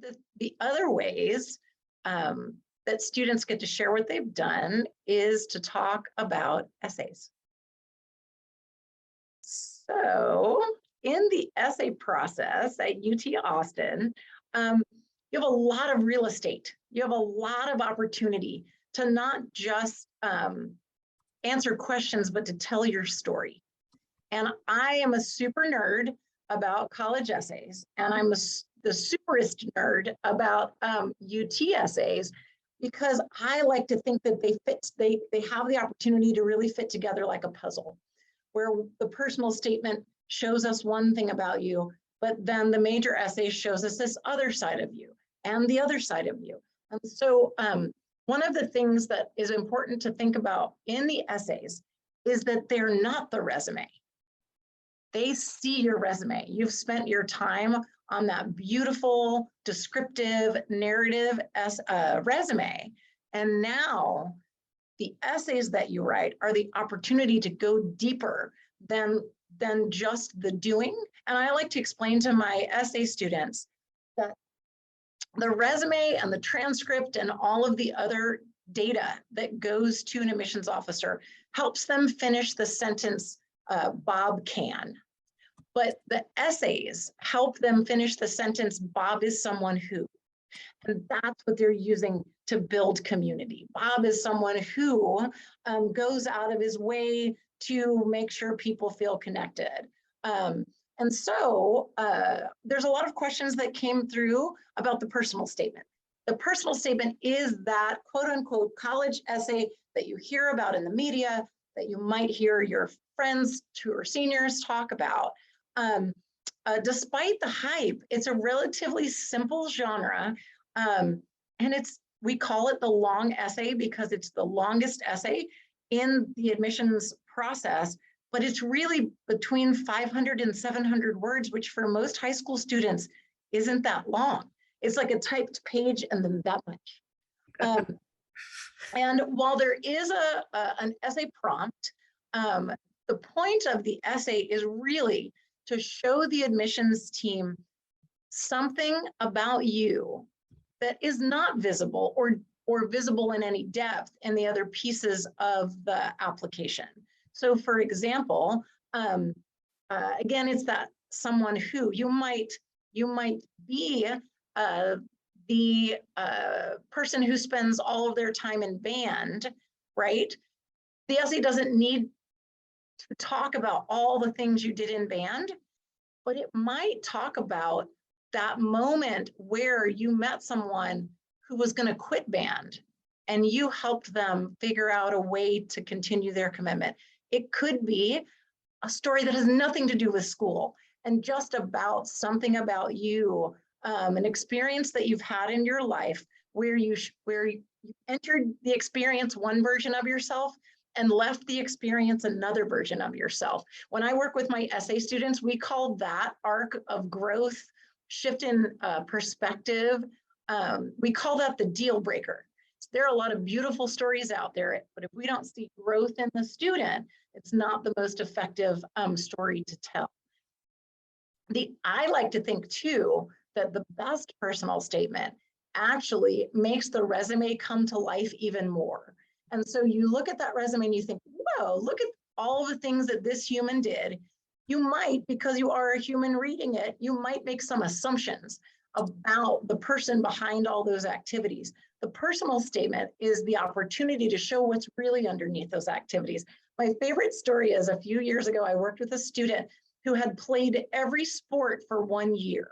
of the other ways that students get to share what they've done is to talk about essays. So in the essay process at UT Austin, you have a lot of real estate. You have a lot of opportunity to not just answer questions, but to tell your story. And I am a super nerd about college essays, and I'm the superest nerd about UT essays, because I like to think that they have the opportunity to really fit together like a puzzle, where the personal statement shows us one thing about you, but then the major essay shows us this other side of you and the other side of you. And so one of the things that is important to think about in the essays is that they're not the resume. They see your resume. You've spent your time on that beautiful, descriptive, narrative resume. And now the essays that you write are the opportunity to go deeper than just the doing. And I like to explain to my essay students that the resume and the transcript and all of the other data that goes to an admissions officer helps them finish the sentence, Bob can. But the essays help them finish the sentence, Bob is someone who. And that's what they're using to build community. Bob is someone who goes out of his way to make sure people feel connected. And so there's a lot of questions that came through about the personal statement. The personal statement is that quote unquote college essay that you hear about in the media, that you might hear your friends who are seniors talk about. Despite the hype, it's a relatively simple genre. And we call it the long essay because it's the longest essay in the admissions process, but it's really between 500 and 700 words, which for most high school students isn't that long. It's like a typed page and then that much. And while there is an essay prompt, the point of the essay is really to show the admissions team something about you that is not visible or visible in any depth in the other pieces of the application. So for example, again, it's that someone who you might be the person who spends all of their time in band, right? The essay doesn't need to talk about all the things you did in band, but it might talk about that moment where you met someone who was going to quit band and you helped them figure out a way to continue their commitment. It could be a story that has nothing to do with school and just about something about you, an experience that you've had in your life where you entered the experience one version of yourself and left the experience another version of yourself. When I work with my essay students, we call that arc of growth, shift in perspective. We call that the deal breaker. There are a lot of beautiful stories out there, but if we don't see growth in the student, it's not the most effective story to tell. I like to think too, that the best personal statement actually makes the resume come to life even more. And so you look at that resume and you think, whoa, look at all the things that this human did. You might, because you are a human reading it, you might make some assumptions about the person behind all those activities. The personal statement is the opportunity to show what's really underneath those activities. My favorite story is a few years ago, I worked with a student who had played every sport for 1 year.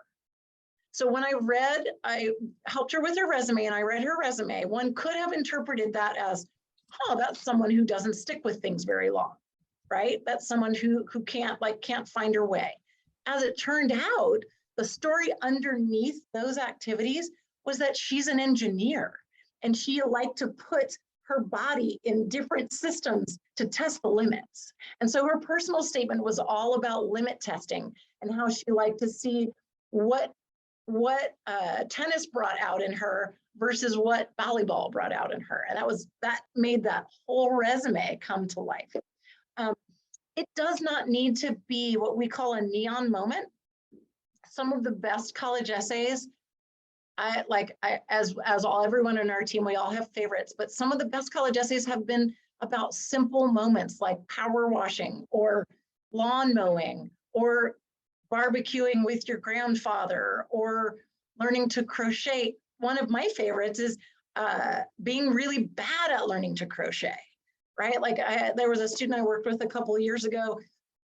So when I helped her with her resume and I read her resume, one could have interpreted that as, oh, that's someone who doesn't stick with things very long, right? That's someone who can't find her way. As it turned out, the story underneath those activities was that she's an engineer and she liked to put her body in different systems to test the limits. And so her personal statement was all about limit testing and how she liked to see what tennis brought out in her versus what volleyball brought out in her. And that made that whole resume come to life. It does not need to be what we call a neon moment. Some of the best college essays everyone in our team, we all have favorites, but some of the best college essays have been about simple moments like power washing or lawn mowing or barbecuing with your grandfather or learning to crochet. One of my favorites is being really bad at learning to crochet, right? Like there was a student I worked with a couple of years ago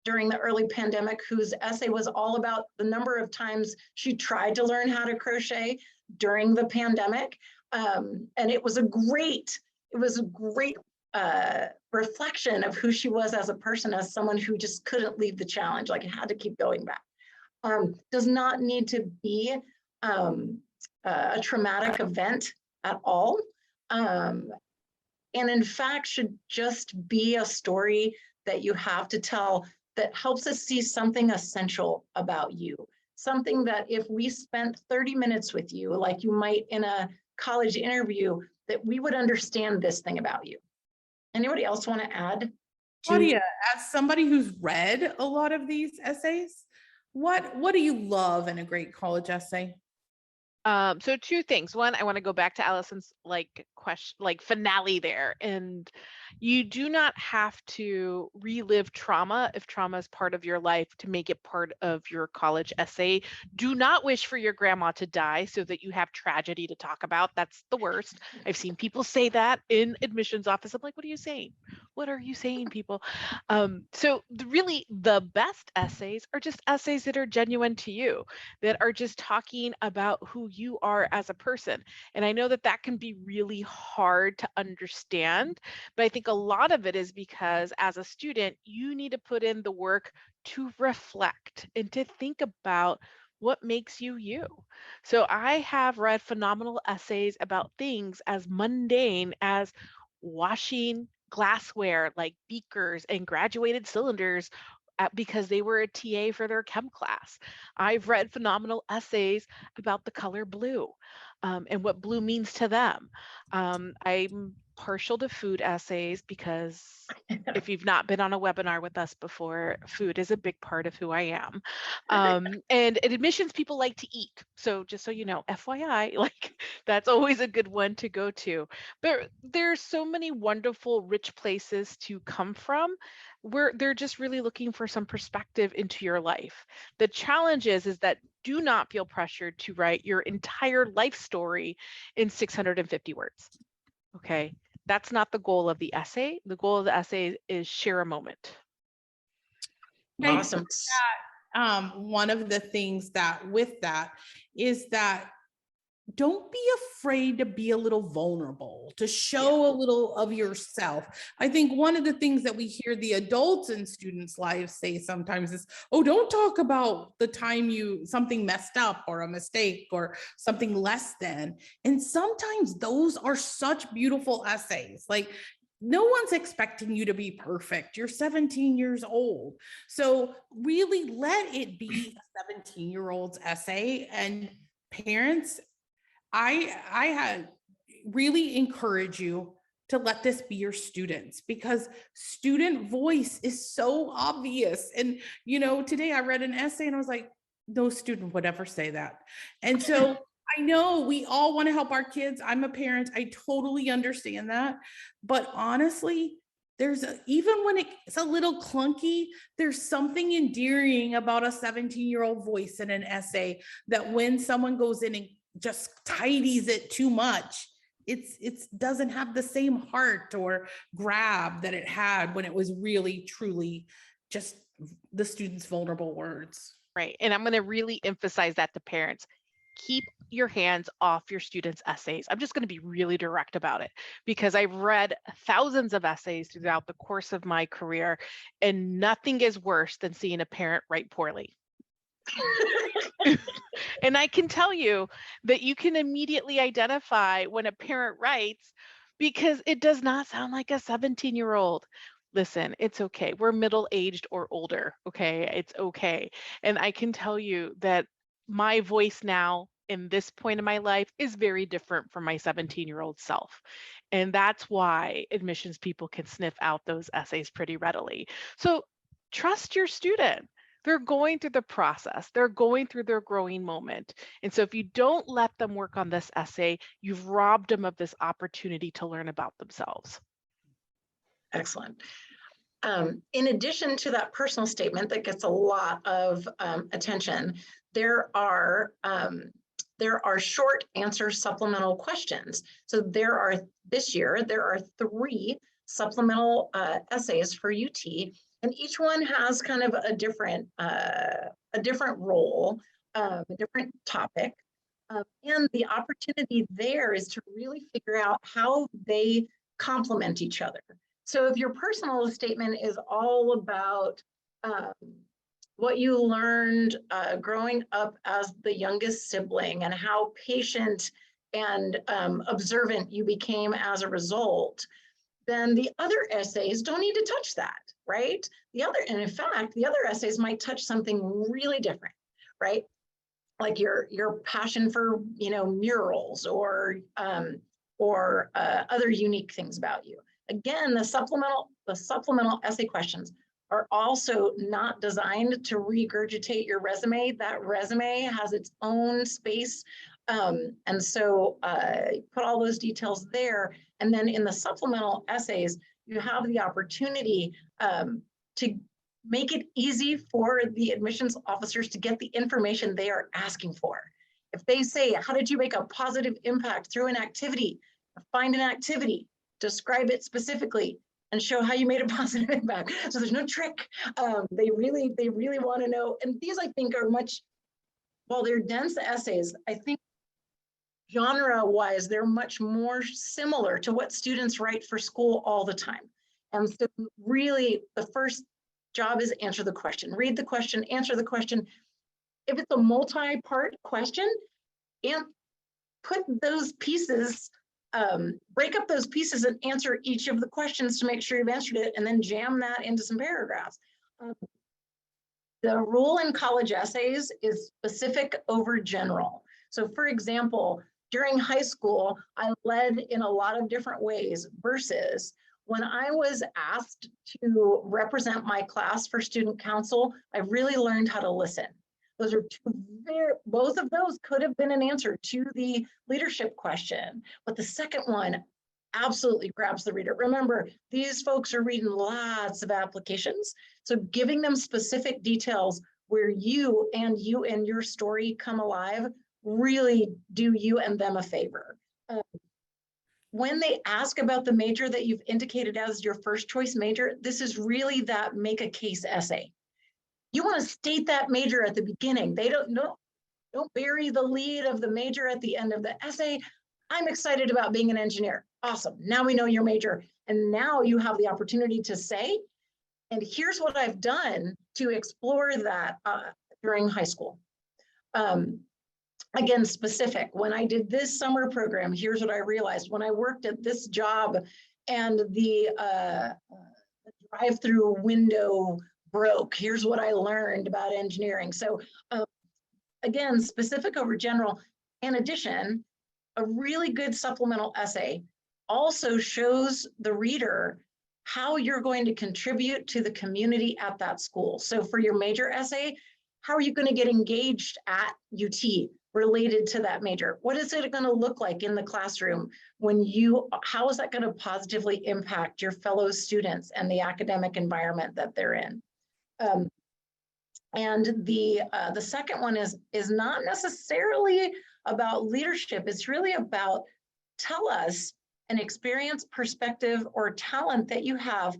during the early pandemic whose essay was all about the number of times she tried to learn how to crochet during the pandemic. And it was a great reflection of who she was as a person, as someone who just couldn't leave the challenge, like had to keep going back. Does not need to be a traumatic event at all. And in fact, should just be a story that you have to tell that helps us see something essential about you. Something that if we spent 30 minutes with you, like you might in a college interview, that we would understand this thing about you. Anybody else want to add? Claudia, as somebody who's read a lot of these essays, what do you love in a great college essay? So two things. One, I want to go back to Allison's finale there. And you do not have to relive trauma if trauma is part of your life to make it part of your college essay. Do not wish for your grandma to die so that you have tragedy to talk about. That's the worst. I've seen people say that in admissions office. I'm like, what are you saying? What are you saying, people? So really the best essays are just essays that are genuine to you, that are just talking about who you are as a person. And I know that that can be really hard to understand, but I think a lot of it is because as a student, you need to put in the work to reflect and to think about what makes you you. So I have read phenomenal essays about things as mundane as washing glassware like beakers and graduated cylinders because they were a TA for their chem class. I've read phenomenal essays about the color blue and what blue means to them. I'm partial to food essays because if you've not been on a webinar with us before, food is a big part of who I am. And at admissions, people like to eat. So just so you know, FYI, like that's always a good one to go to. But there's so many wonderful, rich places to come from where they're just really looking for some perspective into your life. The challenge is that do not feel pressured to write your entire life story in 650 words. Okay, that's not the goal of the essay. The goal of the essay is share a moment. Awesome. One of the things that with that is that don't be afraid to be a little vulnerable, to show a little of yourself. I think one of the things that we hear the adults in students' lives say sometimes is, oh, don't talk about the time something messed up or a mistake or something less than. And sometimes those are such beautiful essays. Like, no one's expecting you to be perfect. You're 17 years old. So really let it be a 17-year-old's essay. And parents, I had really encourage you to let this be your students, because student voice is so obvious. And, today I read an essay and I was like, no student would ever say that. And so I know we all want to help our kids. I'm a parent. I totally understand that. But honestly, even when it's a little clunky, there's something endearing about a 17-year-old voice in an essay that when someone goes in and just tidies it too much, it doesn't have the same heart or grab that it had when it was really truly just the students' vulnerable words. Right. And I'm going to really emphasize that to parents. Keep your hands off your students' essays. I'm just going to be really direct about it because I've read thousands of essays throughout the course of my career, and nothing is worse than seeing a parent write poorly. And I can tell you that you can immediately identify when a parent writes because it does not sound like a 17-year-old. Listen, it's okay. We're middle-aged or older, okay? It's okay. And I can tell you that my voice now in this point in my life is very different from my 17-year-old self. And that's why admissions people can sniff out those essays pretty readily. So trust your student. They're going through the process. They're going through their growing moment. And so if you don't let them work on this essay, you've robbed them of this opportunity to learn about themselves. Excellent. In addition to that personal statement that gets a lot of attention, there are short answer supplemental questions. So this year, there are 3 supplemental essays for UT, and each one has kind of a different role, a different topic. And the opportunity there is to really figure out how they complement each other. So if your personal statement is all about what you learned growing up as the youngest sibling and how patient and observant you became as a result, then the other essays don't need to touch that, right? And in fact, the other essays might touch something really different, right? Like your passion for, murals or other unique things about you. Again, the supplemental essay questions are also not designed to regurgitate your resume. That resume has its own space. And so put all those details there. And then in the supplemental essays, you have the opportunity to make it easy for the admissions officers to get the information they are asking for. If they say, how did you make a positive impact through an activity? Find an activity, describe it specifically, and show how you made a positive impact. So there's no trick. They really want to know. And these, I think, are while they're dense essays, I think genre-wise, they're much more similar to what students write for school all the time. And so really, the first job is answer the question, read the question, answer the question. If it's a multi-part question, and put those pieces, break up those pieces and answer each of the questions to make sure you've answered it, and then jam that into some paragraphs. The rule in college essays is specific over general. So for example, during high school, I led in a lot of different ways versus when I was asked to represent my class for student council, I really learned how to listen. Those are both of those could have been an answer to the leadership question, but the second one absolutely grabs the reader. Remember, these folks are reading lots of applications, so giving them specific details where you and your story come alive really do you and them a favor. When they ask about the major that you've indicated as your first choice major, this is really that make a case essay. You want to state that major at the beginning. They don't bury the lead of the major at the end of the essay. I'm excited about being an engineer. Awesome. Now we know your major. And now you have the opportunity to say, and here's what I've done to explore that during high school. Again, specific. When I did this summer program, here's what I realized. When I worked at this job and the drive-through window broke, here's what I learned about engineering. So again, specific over general. In addition, a really good supplemental essay also shows the reader how you're going to contribute to the community at that school. So for your major essay, how are you going to get engaged at UT related to that major? What is it going to look like in the classroom how is that going to positively impact your fellow students and the academic environment that they're in? And the second one is not necessarily about leadership. It's really about tell us an experience, perspective, or talent that you have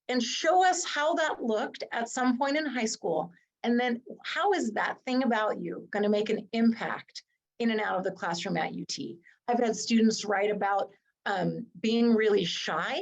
and show us how that looked at some point in high school. And then how is that thing about you going to make an impact in and out of the classroom at UT? I've had students write about being really shy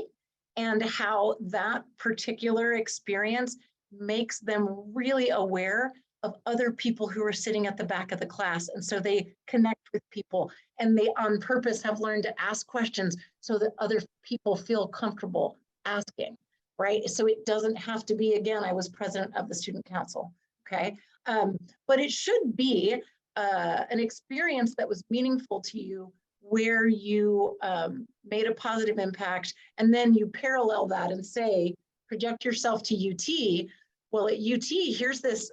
and how that particular experience makes them really aware of other people who are sitting at the back of the class. And so they connect with people and they on purpose have learned to ask questions so that other people feel comfortable asking, right? So it doesn't have to be, again, I was president of the student council, okay? But it should be an experience that was meaningful to you where you made a positive impact, and then you parallel that and say, project yourself to UT. Well, at UT, here's this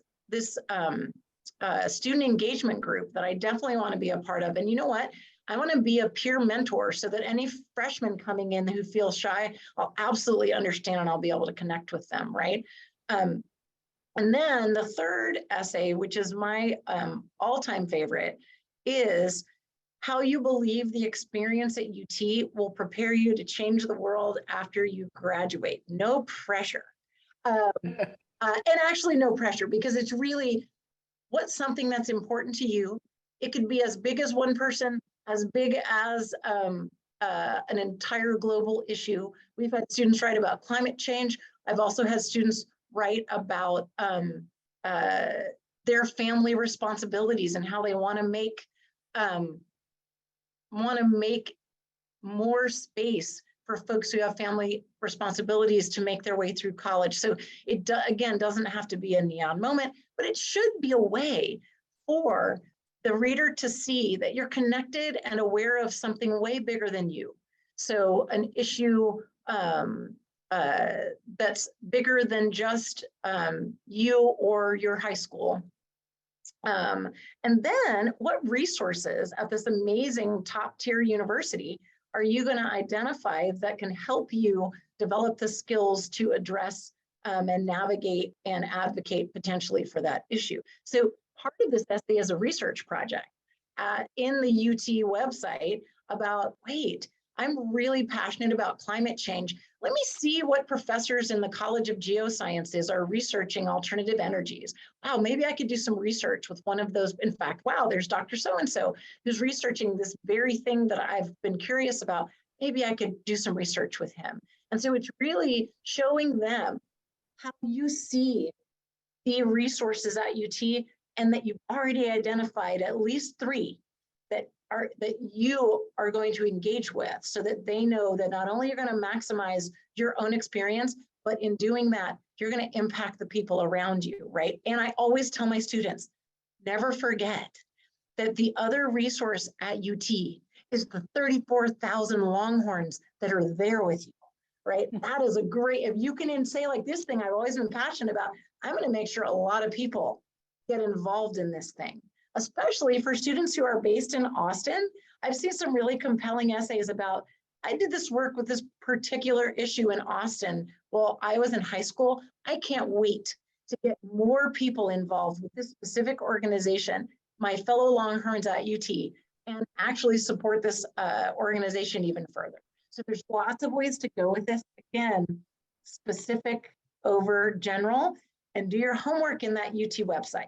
student engagement group that I definitely want to be a part of. And you know what? I want to be a peer mentor so that any freshmen coming in who feel shy, I'll absolutely understand and I'll be able to connect with them, right? And then the third essay, which is my all-time favorite, is how you believe the experience at UT will prepare you to change the world after you graduate. No pressure. And actually no pressure, because it's really what's something that's important to you. It could be as big as one person, as big as an entire global issue. We've had students write about climate change. I've also had students write about their family responsibilities and how they want to make more space for folks who have family responsibilities to make their way through college. So it again doesn't have to be a neon moment, but it should be a way for the reader to see that you're connected and aware of something way bigger than you. So an issue that's bigger than just you or your high school. And then what resources at this amazing top tier university are you going to identify that can help you develop the skills to address and navigate and advocate potentially for that issue? So part of this essay is a research project in the UT website about, wait, I'm really passionate about climate change. Let me see what professors in the College of Geosciences are researching alternative energies. Wow, maybe I could do some research with one of those. In fact, wow, there's Dr. So-and-so who's researching this very thing that I've been curious about. Maybe I could do some research with him. And so it's really showing them how you see the resources at UT and that you've already identified at least 3 that you are going to engage with, so that they know that not only you're going to maximize your own experience, but in doing that, you're going to impact the people around you, right? And I always tell my students, never forget that the other resource at UT is the 34,000 Longhorns that are there with you, right? That is a great, if you can say like this thing I've always been passionate about, I'm going to make sure a lot of people get involved in this thing. Especially for students who are based in Austin. I've seen some really compelling essays about, I did this work with this particular issue in Austin while I was in high school. I can't wait to get more people involved with this specific organization, my fellow Longhorns at UT, and actually support this organization even further. So there's lots of ways to go with this. Again, specific over general, and do your homework in that UT website.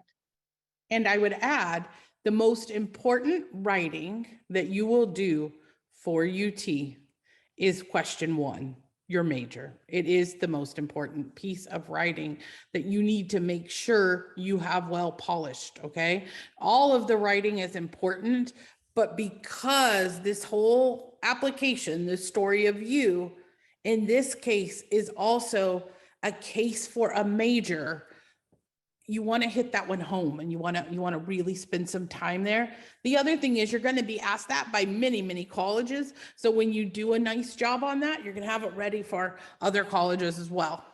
And I would add, the most important writing that you will do for UT is question 1, your major. It is the most important piece of writing that you need to make sure you have well polished, okay? All of the writing is important, but because this whole application, the story of you, in this case is also a case for a major, you want to hit that one home, and you want to really spend some time there. The other thing is you're going to be asked that by many, many colleges. So when you do a nice job on that, you're going to have it ready for other colleges as well.